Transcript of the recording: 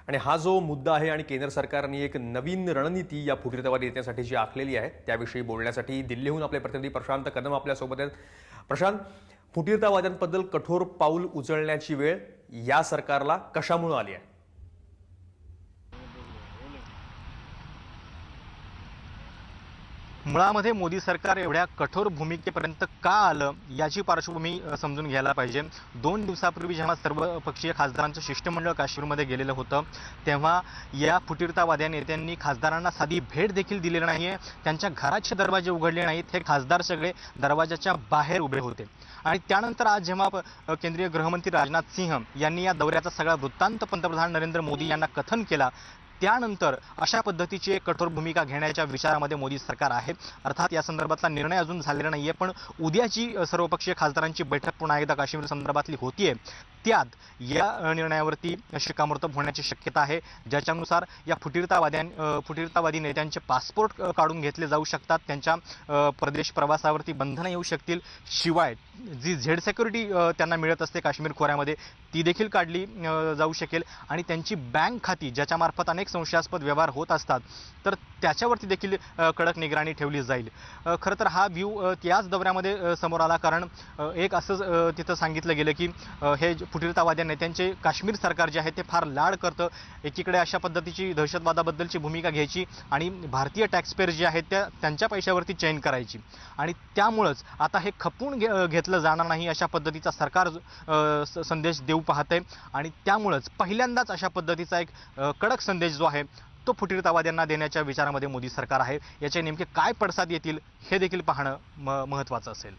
आणि हा जो मुद्दा आहे आणि केंद्र सरकारने एक नवीन रणनीती या फुटीरतावादी नेत्यांसाठीची आखलेली आहे त्याविषयी बोलण्यासाठी दिल्लीहून आपले प्रतिनिधी प्रशांत कदम आपल्यासोबत आहेत। प्रशांत, फुटीरतावाद्यांबद्दल कठोर पाऊल उचलण्याची वेळ या सरकारला कशामुळे आली आहे? मुळामध्ये मोदी सरकार एवढ्या कठोर भूमिकेपर्यंत का आलं याची पार्श्वभूमी समजून घ्यायला पाहिजे। 2 दिवसापूर्वी जेव्हा सर्वपक्षीय खासदारांचं शिष्टमंडळ काश्मीरमध्ये गेलेलं होतं तेव्हा या फुटीरतावाद्या नेत्यांनी खासदारांना साधी भेट देखील दिलेली नाहीये, त्यांच्या घराचे दरवाजे उघडले नाहीत। हे खासदार सगळे दरवाजाच्या बाहेर उभे होते। आणि त्यानंतर आज जेव्हा केंद्रीय गृहमंत्री राजनाथ सिंह यांनी या दौऱ्याचा सगळा वृत्तांत पंतप्रधान नरेंद्र मोदी यांना कथन केला, त्यानंतर अशा पद्धतीची एक कठोर भूमिका घेण्याच्या विचारामध्ये मोदी सरकार आहे। अर्थात या संदर्भातला निर्णय अजून झालेला नाहीये, पण उद्याची सर्वपक्षीय खासदारांची बैठक पुन्हा एकदा काश्मीर संदर्भातली होतीये, त्यात या निर्णयावरती शिक्कामोर्तब होण्याची शक्यता आहे, ज्याच्यानुसार या फुटीरतावादी नेत्यांचे पासपोर्ट काढून घेतले जाऊ शकतात, त्यांच्या प्रदेश प्रवासावरती बंधनं येऊ शकतील, शिवाय जी झेड सिक्युरिटी त्यांना मिळत असते काश्मीर खोऱ्यामध्ये ती देखील काढली जाऊ शकेल आणि त्यांची बँक खाती ज्याच्यामार्फत अनेक संशयास्पद व्यवहार होत असतात तर त्याच्यावरती देखील कडक निगराणी ठेवली जाईल। खरं तर हा व्ह्यू त्याच दौऱ्यामध्ये समोर आला, कारण एक असं तिथं सांगितलं गेलं की हे फुटीरतावाद्या नेत्यांचे काश्मीर सरकार जे आहे ते फार लाड करतं, एकीकडे अशा पद्धतीची दहशतवादाबद्दलची भूमिका घ्यायची आणि भारतीय टॅक्सपेयर जे आहेत त्यांच्या पैशावरती चैन करायची, आणि त्यामुळंच आता हे खपून घेतलं जाणार नाही अशा पद्धतीचा सरकार संदेश देऊ पाहते, आणि त्यामुळंच पहिल्यांदाच अशा पद्धतीचा एक कडक संदेश जो आहे तो फुटीरतावाद्यांना देण्याच्या विचारामध्ये मोदी सरकार आहे। याचे नेमके काय पडसाद येतील हे देखील पाहणं महत्त्वाचं असेल।